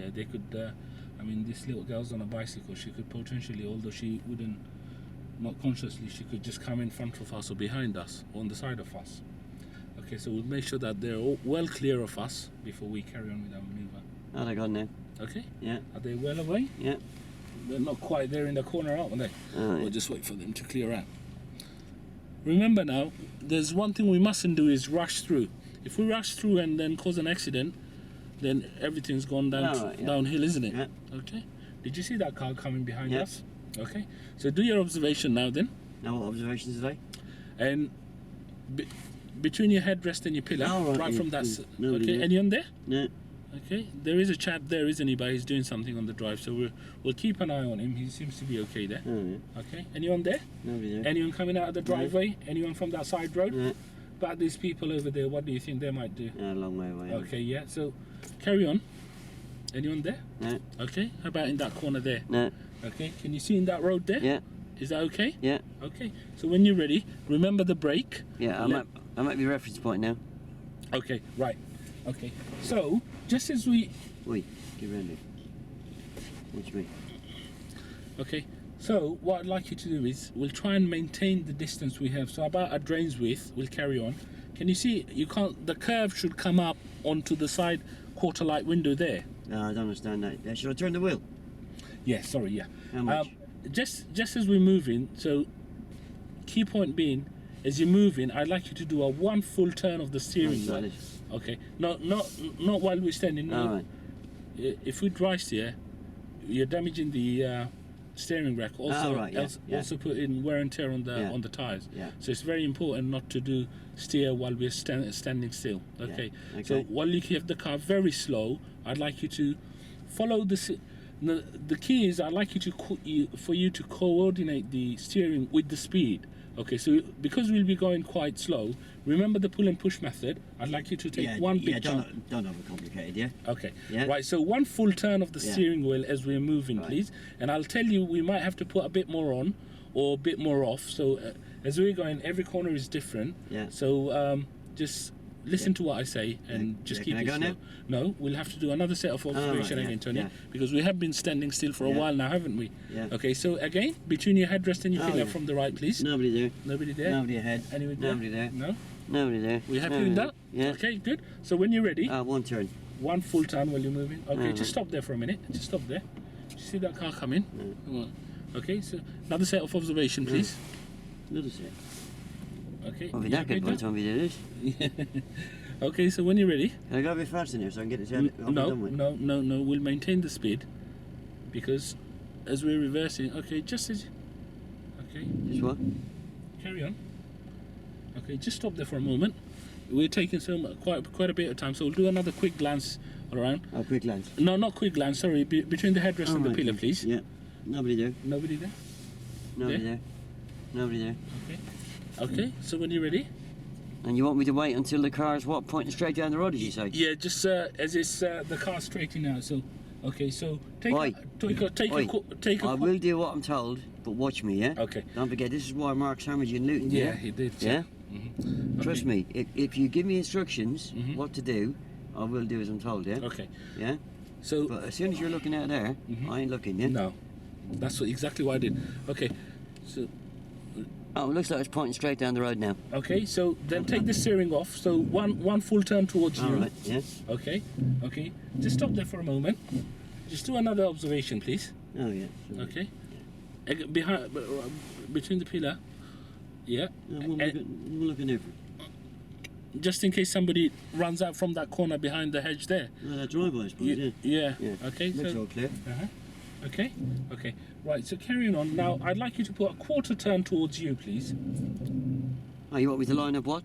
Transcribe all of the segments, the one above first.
Yeah, they could. I mean, this little girl's on a bicycle. She could potentially, although she wouldn't, not consciously, she could just come in front of us or behind us or on the side of us. Okay, so we'll make sure that they're all well clear of us before we carry on with our maneuver. Oh, they're gone now. Okay. Yeah. Are they well away? Yeah. They're not quite there in the corner, aren't they? Oh, yeah. We'll just wait for them to clear out. Remember now, there's one thing we mustn't do is rush through. If we rush through and then cause an accident, then everything's gone down downhill, isn't it? Yeah. Okay. Did you see that car coming behind Yeah. us? Okay. So do your observation now then. Now what observations today? And between your headrest and your pillar, Oh, right, from that. nobody Okay. there. Anyone there? No. Okay. There is a chap there, isn't he? But he's doing something on the drive, so we'll keep an eye on him. He seems to be okay there. Oh, yeah. Okay. Anyone there? Nobody there. Anyone coming out of the driveway? Anyone from that side road? No. But these people over there, what do you think they might do? A long way away. Okay, yeah. So carry on. Anyone there? No. Okay. How about in that corner there? No. Okay. Can you see in that road there? Yeah. Is that okay? Yeah. Okay. So when you're ready, remember the brake. Yeah, I'm at my reference point now. Okay. Right. Okay. So just as we. Wait, get round it. Watch me. Okay. So what I'd like you to do is we'll try and maintain the distance we have. So about a drain's width, we'll carry on. Can you see? You can't. The curve should come up onto the side quarter light window there. No, I don't understand that. Should I turn the wheel? Yeah. Sorry. Yeah. How much? Just as we're moving, so key point being, as you're moving, I'd like you to do a one full turn of the steering Oh, wheel. Okay, not while we're standing. No. All right. If we dry steer, you're damaging the steering rack. Also, right, yeah, also put in wear and tear on the Yeah. on the tires. Yeah. So it's very important not to do steer while we're standing still. Okay. Okay. So while you have the car very slow, I'd like you to follow the key is I'd like you to for you to coordinate the steering with the speed. Okay, so because we'll be going quite slow, remember the pull and push method. I'd like you to take one big jump. Don't overcomplicate it, yeah? Okay, Yeah. right, so one full turn of the Yeah. steering wheel as we're moving, Right. please. And I'll tell you, we might have to put a bit more on or a bit more off. So as we're going, every corner is different. Yeah. So just listen to what I say and just keep Can I it go slow. now? No, we'll have to do another set of observation yeah, again, Tony, yeah. because we have been standing still for a Yeah. while now, haven't we? Yeah. Okay, so again, between your headrest and your pillar yeah. from the right, please. Nobody there. Nobody there? Nobody ahead. Anyone there? Nobody there. No? Nobody there. We happy Nobody with there. that? Yeah. Okay, good. So when you're ready, One turn. one full turn while you're moving. Okay, No, just no. stop there for a minute. Just stop there. You see that car coming? No. Come on. Okay, so another set of observation, please. Another set. Okay. I'll be you knackered happy by the with time we do this. that? Okay, so when you're ready, Can I go a bit faster now so I can get this out? no. We'll maintain the speed because as we're reversing, okay, just as. Okay, Just what? carry on. Okay, just stop there for a moment. We're taking quite a bit of time, so we'll do another quick glance around. Oh, quick glance. No, not quick glance. Sorry, between the headrest and the right, pillar, yeah. please. Yeah. Nobody there. Nobody there. Nobody There? there. Nobody there. Okay. Okay. So when you're ready. And you want me to wait until the car's what, pointing straight down the road, did you say? Yeah, just as it's the car's straightening out. So, okay. So take Oi. a. I will do what I'm told, but watch me, yeah? Okay. Don't forget, this is why Mark's hammered you in Luton, Yeah, he did. Yeah? Mhm. Trust me, if you give me instructions Mhm. what to do, I will do as I'm told, yeah? Okay. Yeah? So But as soon as you're looking out there, Mhm. I ain't looking, yeah? no, that's exactly what I did. Okay. So Oh, it looks like it's pointing straight down the road now. okay. So then take the steering off. So one full turn towards you. Alright, yeah? Okay. Okay. Just stop there for a moment. Just do another observation, please. Oh, yeah. Sorry. Okay. Behind, between the pillar. Yeah. We'll look at different. Just in case somebody runs out from that corner behind the hedge there. That driveway, I suppose, yeah. Yeah. Yeah. Okay. Looks So. all clear. Uh-huh. Okay. Okay. Right. So carrying on. Now, I'd like you to put a quarter turn towards you, please. Oh, you want me to line up what?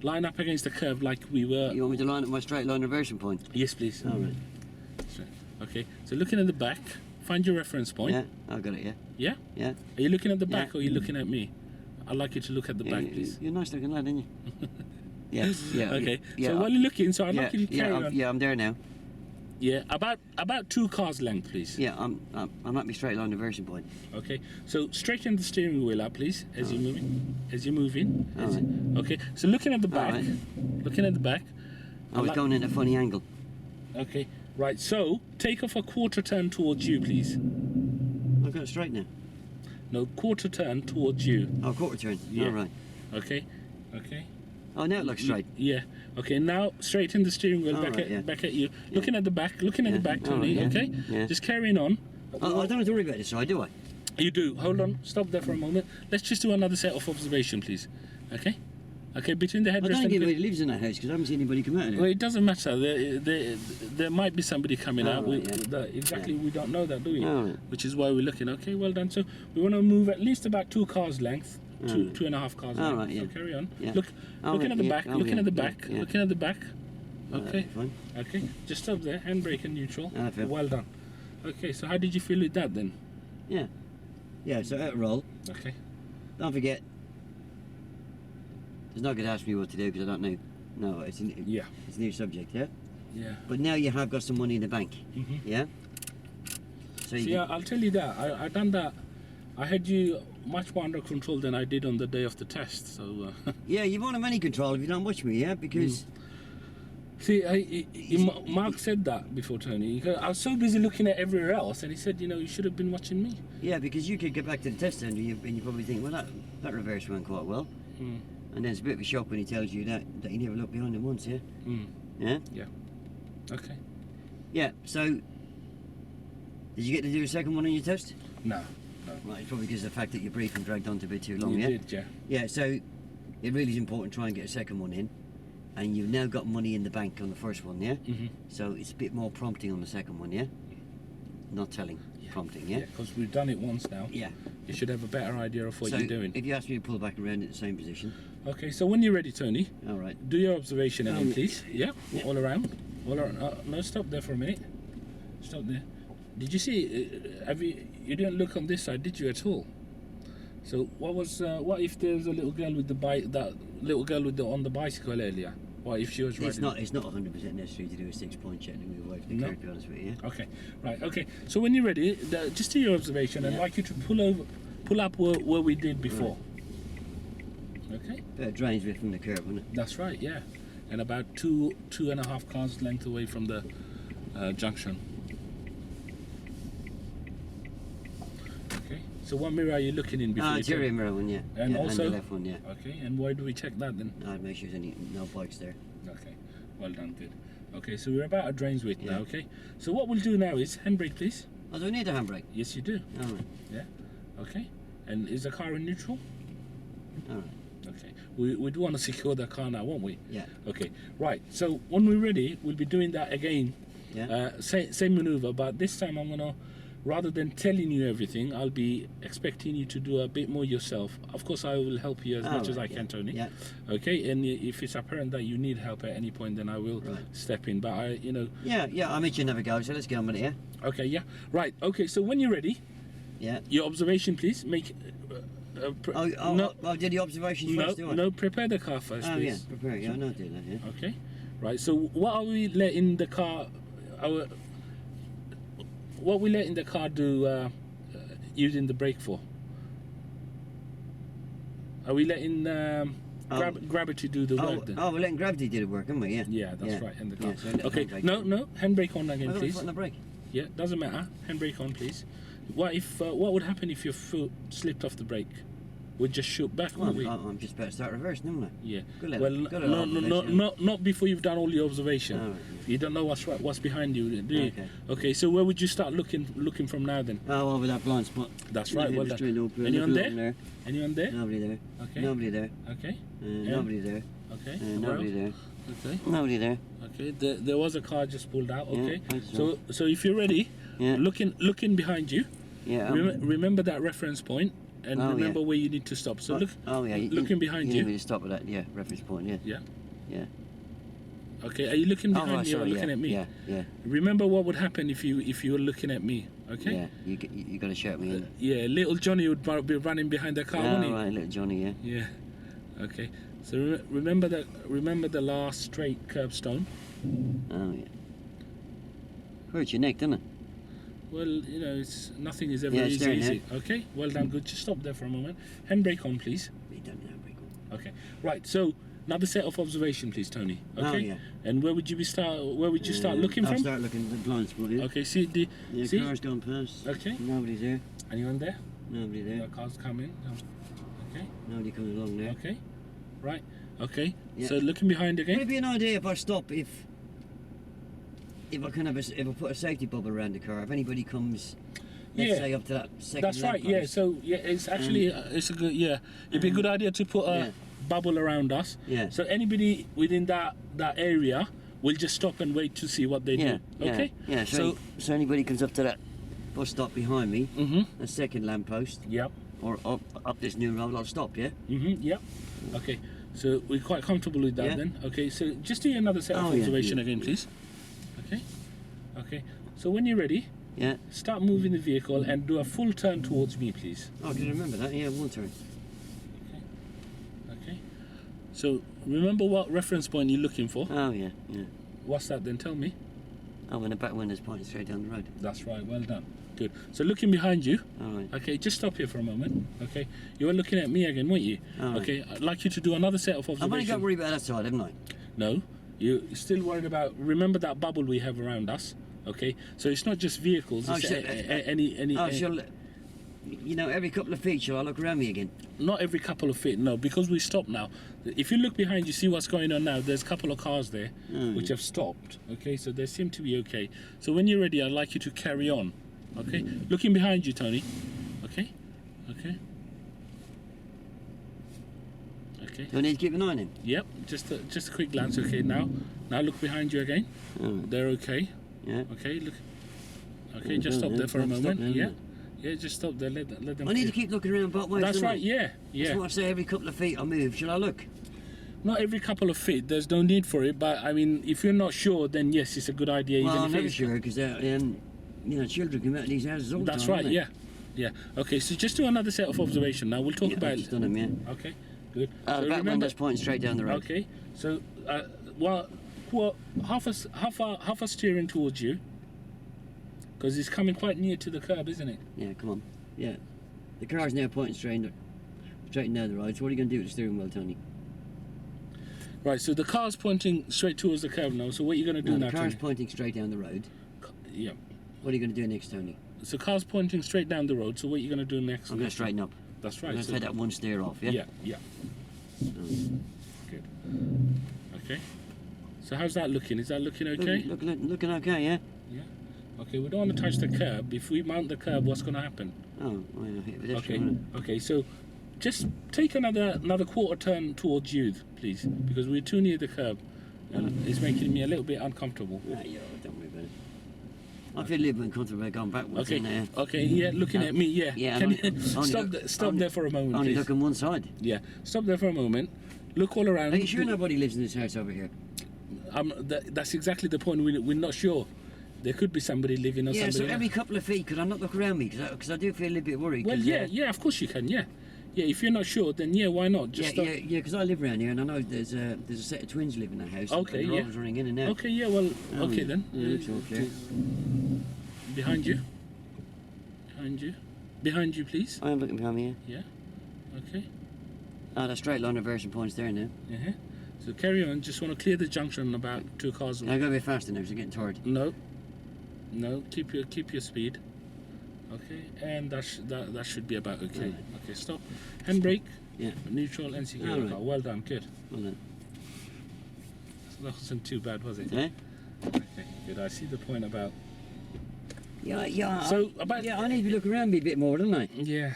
Line up against the curve like we were. You want me to line up my straight line reversion point? Yes, please. Alright. Okay. So looking at the back, find your reference point. Yeah, I've got it, yeah. Yeah? Yeah. Are you looking at the back Yeah. or are you looking at me? I'd like you to look at the back, Yeah, please. You're a nice looking lad, aren't you? Yeah, yeah. Okay. Yeah, So while you're looking, so I'd like you to carry on. Yeah, I'm there now. Yeah. About 2 cars length, please. Yeah, I'm at my straight line reversion point. Okay. So straighten the steering wheel up, please, as you're moving. As you're moving. Okay. So looking at the back. Alright. Looking at the back. I was going in a funny angle. Okay. Right, so take off a quarter turn towards you, please. I've got it straight now. No, quarter turn towards you. Oh, quarter turn. Yeah. All right. Okay, okay. Oh, now it looks straight. Yeah. Okay, now straighten the steering wheel All back right, at yeah. back at you. Looking at the back, looking at the back, All Tony. right, yeah. Okay. Yeah. Just carrying on. Oh, I don't have to worry about this side, do I? You do. Hold on. Stop there for a moment. Let's just do another set of observation, please. Okay. Okay. Between the I headrest don't think and anybody lives in that house because I haven't seen anybody come out of well, it. it doesn't matter. There might be somebody coming Oh, out. right, yeah. Exactly. We don't know that, do we? Oh, right. Which is why we're looking. Okay. Well done. So we want to move at least about 2 cars length. Oh, Two, right. 2.5 cars Oh, length. right, yeah. So carry on. Yeah. Look. Oh, Looking right, at the yeah. back. Oh, Looking yeah, at the yeah, back. yeah. Looking at the back. Oh, Okay. fine. Okay, just stop there, handbrake and neutral. Ah, fair. Well done. Okay, so how did you feel with that then? Yeah. Yeah, so out of roll. Okay. Don't forget, there's not going to ask me what to do because I don't know. No, it's Yeah. it's a new subject, yeah? Yeah. But now you have got some money in the bank, Mhm. yeah? So you See, can- I'll tell you that. I done that. I had you much more under control than I did on the day of the test. So, yeah, you won't have any control if you don't watch me, yeah? Because see, Mark said that before, Tony. He goes, I was so busy looking at everywhere else, and he said, you know, you should have been watching me. yeah, because you could get back to the test center and you probably think, well, that reverse went quite well. Mm. And then it's a bit of a shock when he tells you that you never looked behind him once, yeah? Mm. Yeah? Okay. Yeah, so did you get to do a second one on your test? No. Right, it's probably because of the fact that your briefing dragged on to a bit too long, You yeah? did, yeah. Yeah, so it really is important to try and get a second one in. And you've now got money in the bank on the first one, yeah? Mhm. So it's a bit more prompting on the second one, yeah? Not telling, prompting, yeah? Because we've done it once now. Yeah. You should have a better idea of what So you're doing. if you ask me to pull back around in the same position, Okay, so when you're ready, Tony, all right. do your observation again, yeah. please. Yeah, Yeah. all around. All around. No, stop there for a minute. Stop there. Did you see? Have you? You didn't look on this side, did you at all? So what was? What if there's a little girl with the bike? That little girl with on the bicycle earlier. What if she was riding? It's not 100% necessary to do a 6-point check to move away from the No. curb, to be honest with you, yeah? Okay, right. Okay. So when you're ready, just do your observation. I'd Yeah. like you to pull up where we did before. Okay. Better drains away from the curb, wouldn't it? That's right. Yeah, and about 2.5 cars length away from the junction. Okay. So what mirror are you looking in before you Interior turn? mirror one, yeah. And yeah, also- and the left one, yeah. Okay. And why do we check that then? I'd make sure there's no bikes there. Okay. Well done. Good. Okay. So we're about a drain's width Yeah. now. Okay. So what we'll do now is handbrake, please. Oh, do we need a handbrake? Yes, you do. All right, Okay. And is the car in neutral? all right. Okay. We do want to secure the car now, won't we? Yeah. Okay. Right. So when we're ready, we'll be doing that again. Yeah. Same maneuver, but this time I'm gonna, rather than telling you everything, I'll be expecting you to do a bit more yourself. Of course, I will help you as All much as I right, can, Tony. Yeah. Okay. And if it's apparent that you need help at any point, then I will Right. step in. But Yeah, I'll meet you never go, so let's get on with it, yeah? Okay. Yeah. Right. Okay. So when you're ready, Yeah. your observation, please. Make. Did the observations no, first, do I? no. Prepare the car first, Oh, please. yeah, prepare it, yeah, I know do that, yeah. Okay, right. So what are we letting the car? What we letting the car do? Using the brake for? Are we letting gravity do the work then? Oh, we're letting gravity do the work, aren't we? Yeah. Yeah, that's right. In the car. Yeah, so let Okay. handbrake No, on. no. Handbrake on again, I thought we please. put on the brake. Yeah, doesn't matter. Handbrake on, please. What if? What would happen if your foot slipped off the brake? Would just shoot back, Well, would we? I'm just about to start reversing, haven't I? Yeah. Good little- Well, good little observation. not before you've done all your observation. All right. You don't know what's behind you, do you? Okay. Okay. So where would you start looking from now then? Oh, over that blind spot. That's right. Well done. Straight up, Anyone look there? along Anyone there? Nobody there. Okay. Nobody there. Okay. Nobody there. Okay. Nobody there. Okay. Nobody there. Okay. There was a car just pulled out. Yeah, Okay. I saw. So if you're ready, Yeah. looking behind you. Yeah. Remember that reference point and Oh, remember yeah. where you need to stop. So look. Oh, yeah. Looking behind you. you. need me to stop at that, yeah, reference point, yeah. Yeah. Yeah. Okay. Are you looking Oh, behind right, me or sorry, looking yeah, at me? Yeah, yeah. Remember what would happen if you were looking at me. Okay. Yeah, you got to shout me in. Yeah, little Johnny would be running behind the car, Oh, wouldn't he? right, little Johnny, yeah. Yeah. Okay. So remember the last straight curbstone. Oh, yeah. Hurt your neck, didn't it? Well, nothing is ever Yeah, it's there easy. Okay. Well done. Good. Just stop there for a moment. Handbrake on, please. You don't have brake on. Okay. Right. So another set of observation, please, Tony. Okay. Oh, yeah. And where would you start looking I'll from? start looking at the blind spot here. Okay. See the. Yeah, see. car's gone past. Okay. Nobody's there. Anyone there? Nobody there. The cars coming. Okay. Nobody coming along there. Okay. Right. Okay. Yeah. So looking behind Would again. it be an idea if I stop if I can have if I put a safety bubble around the car? If anybody comes, let's Yeah. say up to that second. That's right. Yeah. lamppost. So yeah, it's actually it's a good It'd be a good idea to put a Yeah. bubble around us. Yeah. So anybody within that area will just stop and wait to see what they Yeah. do. Okay. Yeah. So anybody comes up to that bus stop behind me, Mhm. a second lamppost, Yep. or up this new road, I'll stop. Yeah. Mhm. Yep. Okay. So we're quite comfortable with that Yeah. then. Okay. So just do another set of Oh, yeah, observation yeah. again, please. Okay. Okay. So when you're ready, Yeah. start moving the vehicle and do a full turn towards me, please. Oh, I can remember that. Yeah, one turn. Okay. So remember what reference point you're looking for. Oh yeah. Yeah. What's that then? Tell me. Oh, when the back window's pointing straight down the road. That's right. Well done. Good. So looking behind you. All right. Okay, just stop here for a moment. Okay, you were looking at me again, weren't you? All right. Okay, I'd like you to do another set of I've only observations. got to worry about that side, haven't I? No, you're still worried about. Remember that bubble we have around us. Okay, so it's not just vehicles. Oh, It's shit. any. Oh, shall you know, every couple of feet, shall I look around me again? Not every couple of feet. No, because we stopped now. If you look behind, you see what's going on now. There's a couple of cars there which have stopped. Okay, so they seem to be okay. So when you're ready, I'd like you to carry on. Okay, looking behind you, Tony. Okay, okay. Okay. Do I need to keep an eye on him? Yep. Just a quick glance. Okay. Now look behind you again. All right. They're okay. Yeah. Okay. Look. Okay. Oh, Just stop yeah, there for a stop moment. there, Yeah. yeah. Yeah. Just stop there. Let them. I need to clear. keep looking around both ways. That's don't I? right. Yeah. Yeah. That's what I say. Every couple of feet I move. Shall I look? Not every couple of feet. There's no need for it. But I mean, if you're not sure, then yes, it's a good idea. Well, even I'm if never it's sure because you know, children come out of these houses all the That's time. right. don't they? Yeah. Yeah. Okay. So just do another set of observation. Now we'll talk Yeah, about. I've just done them. Yeah. Okay. Good. The So back remember. window's pointing straight down the road. Okay. So half a steering towards you. Because it's coming quite near to the curb, isn't it? Yeah, come on. Yeah. The car's now pointing straight down the road. So what are you going to do with the steering wheel, Tony? Right. So the car's pointing straight towards the curb now. So what are you going to do No, now, the car's Tony? pointing straight down the road. Yeah. What are you going to do next, Tony? So car's pointing straight down the road. So what are you going to do next? I'm going to straighten up. That's I'm right. going to So, take that one steer off, yeah? yeah. Yeah. Good. Okay. So how's that looking? Is that looking okay? Looking okay, yeah? Yeah. Okay. We don't want to touch the curb. If we mount the curb, what's going to happen? Oh, well, I hit a Okay. pedestrian. Okay. So just take another quarter turn towards you, please, because we're too near the curb, and it's making me a little bit uncomfortable. No, yeah, don't worry about it. I feel a little bit uncomfortable about going backwards Okay. in there. Okay. Yeah. Looking at me. Yeah. Yeah, Can only- you only stop? look- Stop only- there for a moment, Only please. look on one side. Yeah. Stop there for a moment. Look all around. Are you sure nobody lives in this house over here? That's exactly the point. We're not sure. There could be somebody living or Yeah, so somebody. every couple of feet, could I not look around me? Because I do feel a little bit worried. Well, 'cause, yeah. Of course you can. Yeah. Yeah. If you're not sure, then yeah, why not? Just stop. because I live around here and I know there's a set of twins living in the house. Okay, and they're yeah. always running in and out. Okay. Yeah. Well. Oh, Okay yeah. then. Yeah, looks all clear. Behind you. Behind you. Behind you, please. I am looking behind me, yeah. Yeah. Okay. Oh, the straight line reversing point's there now. Uh-huh. So carry on. Just want to clear the junction about 2 cars. I've got to be faster now because I'm getting tired. No. No. Keep your speed. Okay. And that should be about okay. Right. Okay. Stop. Handbrake. Yeah. Neutral and secure All right. car. Well done. Good. Well done. That wasn't too bad, was it? Eh? Okay. Good. I see the point about. Yeah. So about. I need to be looking around me a bit more, don't I? Yeah.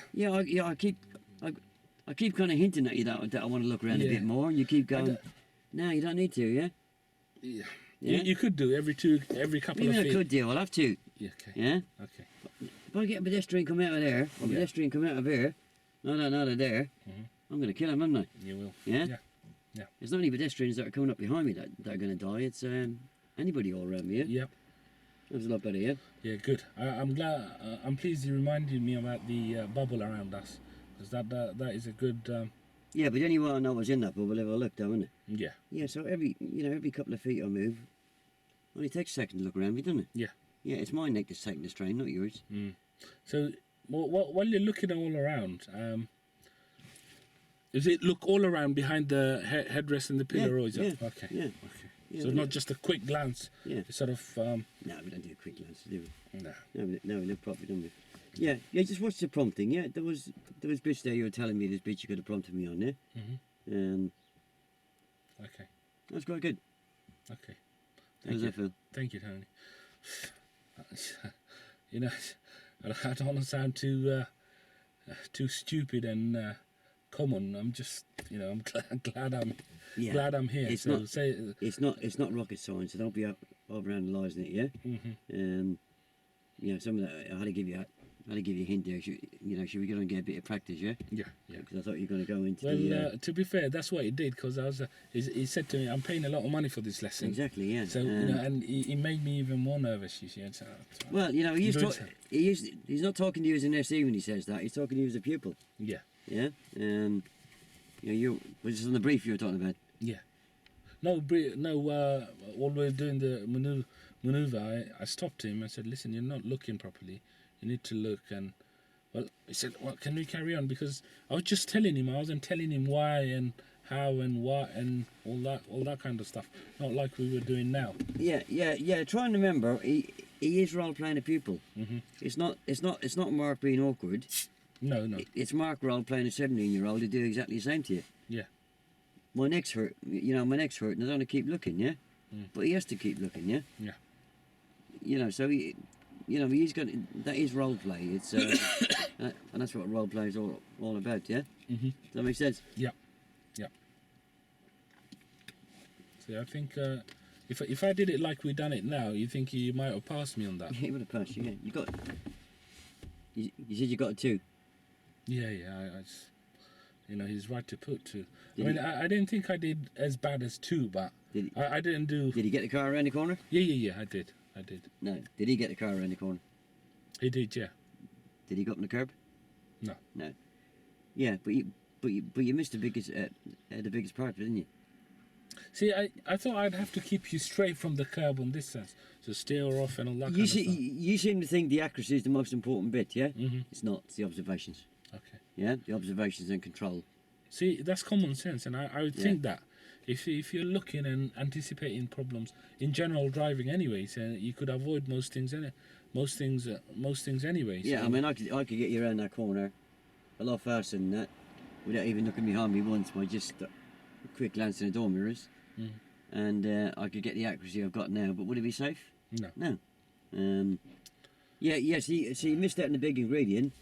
I keep kind of hinting at you that I want to look around a Yeah. bit more, and you keep going. No, you don't need to, yeah. Yeah. Yeah? You could do every couple Even of I feet. could do. I'll have to. Yeah. Okay. Yeah. Okay. If I get a pedestrian come out of there, or a Yeah. pedestrian come out of here, not out of there, Mhm. I'm going to kill him, haven't I? You will. Yeah? Yeah. It's not only pedestrians that are coming up behind me that are going to die. It's anybody all around me. Yeah. Yep. That's a lot better. Yeah. Yeah. Good. I'm glad. I'm pleased you reminded me about the bubble around us, because that is a good. Yeah, but anyway, I know what's in that bubble if I look, though, isn't it? Yeah. Yeah. So every couple of feet I move, only takes a second to look around me, doesn't it? Yeah. Yeah. It's my neck that's taking the strain, not yours. So while you're looking all around, Is it look all around behind the headrest and the pillar, or is it? yeah, Okay. yeah. Okay. Yeah, So well, not just a quick glance. Yeah. It's sort of. No, we don't do a quick glance, do we? No. No, we look properly, don't we? Yeah, just watch the prompting. Yeah, there was bits there you were telling me. There's bits you could have prompted me on there. Okay. That's quite good. Okay. How does that feel? Thank you, Tony. You know, I don't want to sound too stupid and common. I'm just, I'm glad I'm here. It's so not. say It's not rocket science. So don't be overanalyzing it. Yeah. Yeah. Some of that I had to give you. I had to give you a hint there. Should we go and get a bit of practice? Yeah. Yeah. Because I thought you were going to go into to be fair, that's what he did, because I was. He said to me, "I'm paying a lot of money for this lesson." Exactly. Yeah. So and he made me even more nervous. You see. Well, he's not talking to you as an SE when he says that. He's talking to you as a pupil. Yeah. Yeah. You was this on the brief you were talking about? Yeah. No. While we were doing the maneuver, I stopped him. I said, "Listen, you're not looking properly. You need to look." And well, he said, "Well, can we carry on?" Because I was just telling him. I wasn't telling him why and how and what and all that kind of stuff. Not like we were doing now. Yeah. Try and remember, he is role playing a pupil. It's not Mark being awkward. No. It's Mark role playing a 17-year-old to do exactly the same to you. Yeah. My neck's hurt. My neck's hurt, and I don't want to keep looking. Yeah. But he has to keep looking. Yeah. Yeah. So he. He's got that is role play. It's and that's what role play is all about. Yeah. Does that make sense? Yeah. So I think if I did it like we done it now, you think you might have passed me on that? Yeah, he would have passed you. Yeah, you got. You said you got a 2. Yeah. I just, he's right to put 2. I didn't think I did as bad as 2, but I didn't do. Did he get the car around the corner? Yeah. I did. No. Did he get the car around the corner? He did, yeah. Did he go up on the curb? No. Yeah, but you missed the biggest part, didn't you? See, I thought I'd have to keep you straight from the curb on this sense, so steer off and all that kind of stuff. You seem to think the accuracy is the most important bit, yeah? It's not. It's the observations. Okay. Yeah, the observations and control. See, that's common sense, and I would think that if you're looking and anticipating problems in general driving, anyways, you could avoid most things anyway. Yeah, so. I mean, I could get you around that corner a lot faster than that, without even looking behind me once by just a quick glance in the door mirrors, and I could get the accuracy I've got now. But would it be safe? No. Yeah. So you missed out on the big ingredient,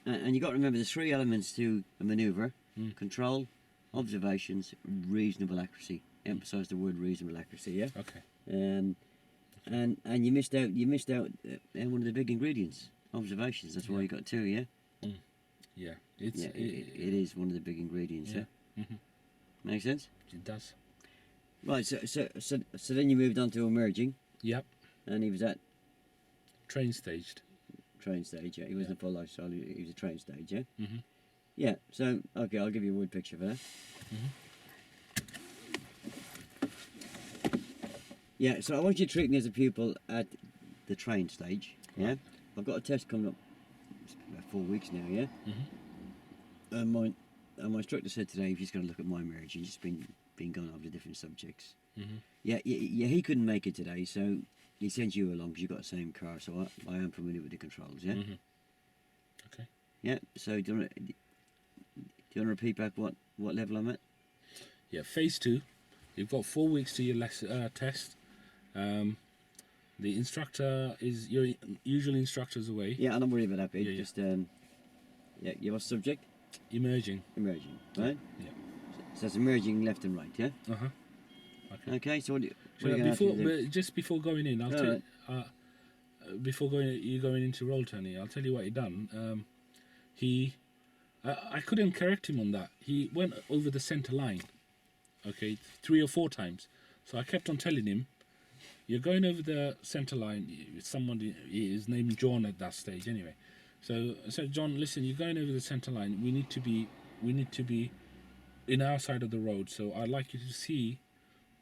and you got to remember there's 3 elements to a manoeuvre: control, observations, reasonable accuracy. Emphasise the word reasonable accuracy. Yeah. Okay. And you missed out. One of the big ingredients: observations. That's why you got 2. Yeah. Yeah. It is one of the big ingredients. Yeah. Makes sense. It does. Right. So then you moved on to emerging. Yep. And he was at train staged. Train stage. Yeah. He wasn't a full lifestyle. He was a train stage. Yeah. Yeah. So okay, I'll give you a word picture for that. Yeah. So I want you to treat me as a pupil at the train stage. Yeah. Right. I've got a test coming up. It's about 4 weeks now. Yeah. And my instructor said today he's just going to look at my marriage. He's just been going over the different subjects. Yeah. He couldn't make it today, so he sent you along because you've got the same car. So I am familiar with the controls. Yeah. Okay. Yeah. So do you want to repeat back what level I'm at? Yeah. Phase 2. You've got 4 weeks to your test. The instructor is your usual instructor's away. Yeah, I'm not worried about that bit. Yeah. Just your subject? Emerging. Emerging, right? Yeah. So it's emerging left and right, yeah? Okay, so what are you going to do? Just before going in, I'll tell you, before going into roll, Tony, I'll tell you what he done. I couldn't correct him on that. He went over the centre line, okay, 3 or 4 times. So I kept on telling him, you're going over the centre line. Somebody, his name John at that stage anyway. So I said, John, listen, you're going over the centre line. We need to be in our side of the road. So I'd like you to see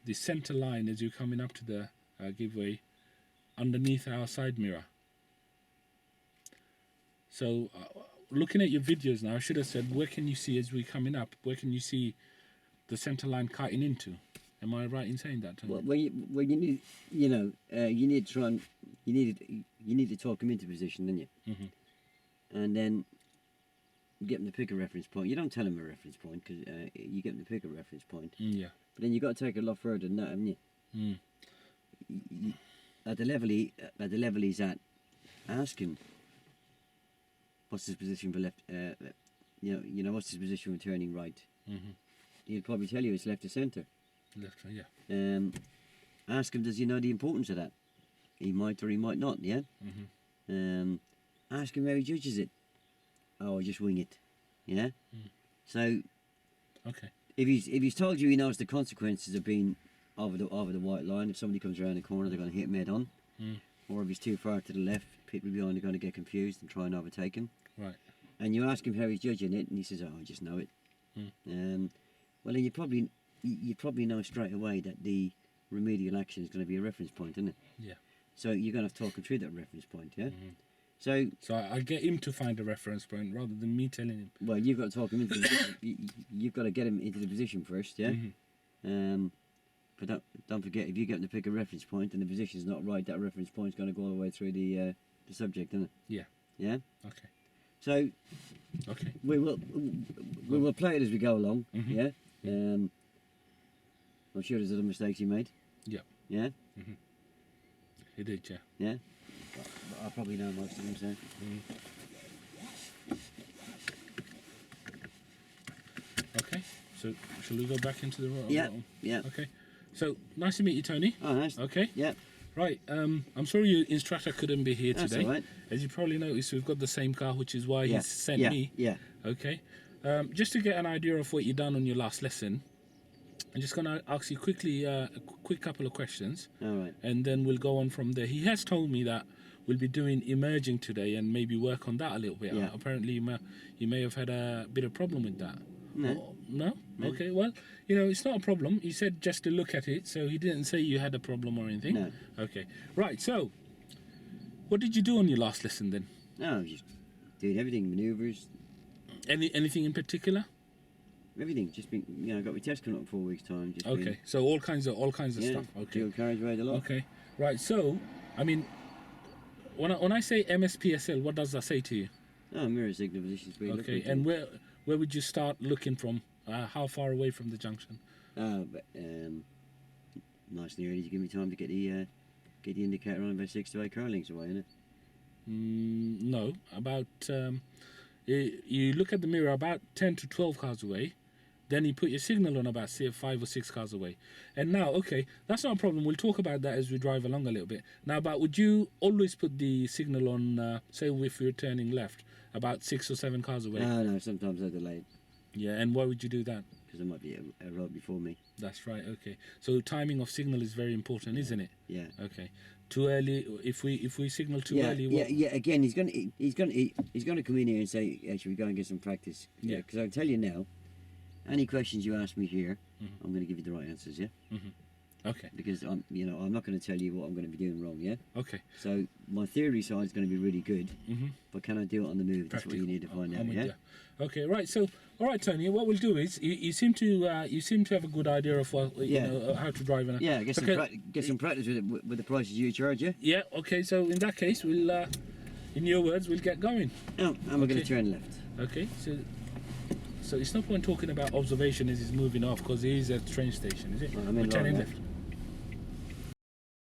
the centre line as you're coming up to the giveaway underneath our side mirror. So looking at your videos now, I should have said, where can you see as we're coming up? Where can you see the centre line cutting into? Am I right in saying that, Tony? Well, you need, you need to try and you need to talk him into position, don't you? And then get him to pick a reference point. You don't tell him a reference point because you get him to pick a reference point. Yeah. But then you got to take it a lot further than that, haven't you? At the level he's at, ask him what's his position for left. What's his position for turning right. He'll probably tell you it's left to centre. Left, yeah. Ask him, does he know the importance of that? He might or he might not. Yeah. Ask him how he judges it. Oh, just wing it. Yeah. So. Okay. If he's told you he knows the consequences of being over the white line, if somebody comes around the corner, they're going to hit him head on. Or if he's too far to the left, people behind are going to get confused and try and overtake him. Right. And you ask him how he's judging it, and he says, "Oh, I just know it." Well, then you probably know straight away that the remedial action is going to be a reference point, isn't it? Yeah. So you're going to have to talk him through that reference point, yeah. So I get him to find a reference point rather than me telling him. Well, you've got to talk him into. You've got to get him into the position first, yeah. But don't forget, if you get him to pick a reference point and the position's not right, that reference point's going to go all the way through the subject, isn't it? Yeah. Yeah. Okay. So. Okay. We will play it as we go along. Yeah. I'm sure there's other mistakes you made. Yeah. Yeah. He did, yeah. Yeah. But I probably know most of them, so. Okay. So shall we go back into the room? Yeah. Yeah. Okay. So nice to meet you, Tony. Oh, nice. Okay. Yeah. Right. I'm sorry your instructor couldn't be here That's today. all right. As you probably noticed, we've got the same car, which is why he's sent me. Yeah. Okay. Just to get an idea of what you've done on your last lesson, I'm just going to ask you quickly a quick couple of questions. All right. And then we'll go on from there. He has told me that we'll be doing emerging today and maybe work on that a little bit. Yeah. Apparently, you may have had a bit of problem with that. No. No? Okay, well, it's not a problem. He said just to look at it, so he didn't say you had a problem or anything. No. Okay. Right, so, what did you do on your last lesson then? No, just doing everything, manoeuvres. Anything in particular? Everything. Just been, got my test coming up in 4 weeks' time. Just Okay, so all kinds of yeah, stuff. Okay. dual carriageway, a lot. Okay. Right, so, I mean, when I say MSPSL, what does that say to you? Oh, mirror signal position speed. Okay, and where would you start looking from? How far away from the junction? But nice and early to give me time to get the indicator on about 6 to 8 car lengths away, isn't it? No, about you look at the mirror about 10 to 12 cars away, then you put your signal on about 5 or 6 cars away. And now, okay, that's not a problem. We'll talk about that as we drive along a little bit. Now, but would you always put the signal on, say, if you're turning left, about 6 or 7 cars away? No, sometimes they're delayed. Yeah, and why would you do that? Because there might be a road before me. That's right. Okay, so timing of signal is very important, isn't it? Yeah. Okay. Too early. If we signal too early. Yeah. Again, he's gonna come in here and say, "Actually, we go and get some practice." Yeah. Because I'll tell you now, any questions you ask me here, I'm going to give you the right answers. Yeah. Okay. Because I'm not going to tell you what I'm going to be doing wrong. Yeah. Okay. So my theory side is going to be really good, but can I do it on the move? That's what you need to find out. Yeah. Okay. Right. So, all right, Tony. What we'll do is you seem to have a good idea of what how to drive. Yeah. Get some practice with the prices you charge. Yeah. Yeah. Okay. So in that case, we'll, in your words, we'll get going. Oh, and we're going to turn left. Okay. So it's no point talking about observation as he's moving off because he is at the train station, is it? Well, I'm in turning left. left.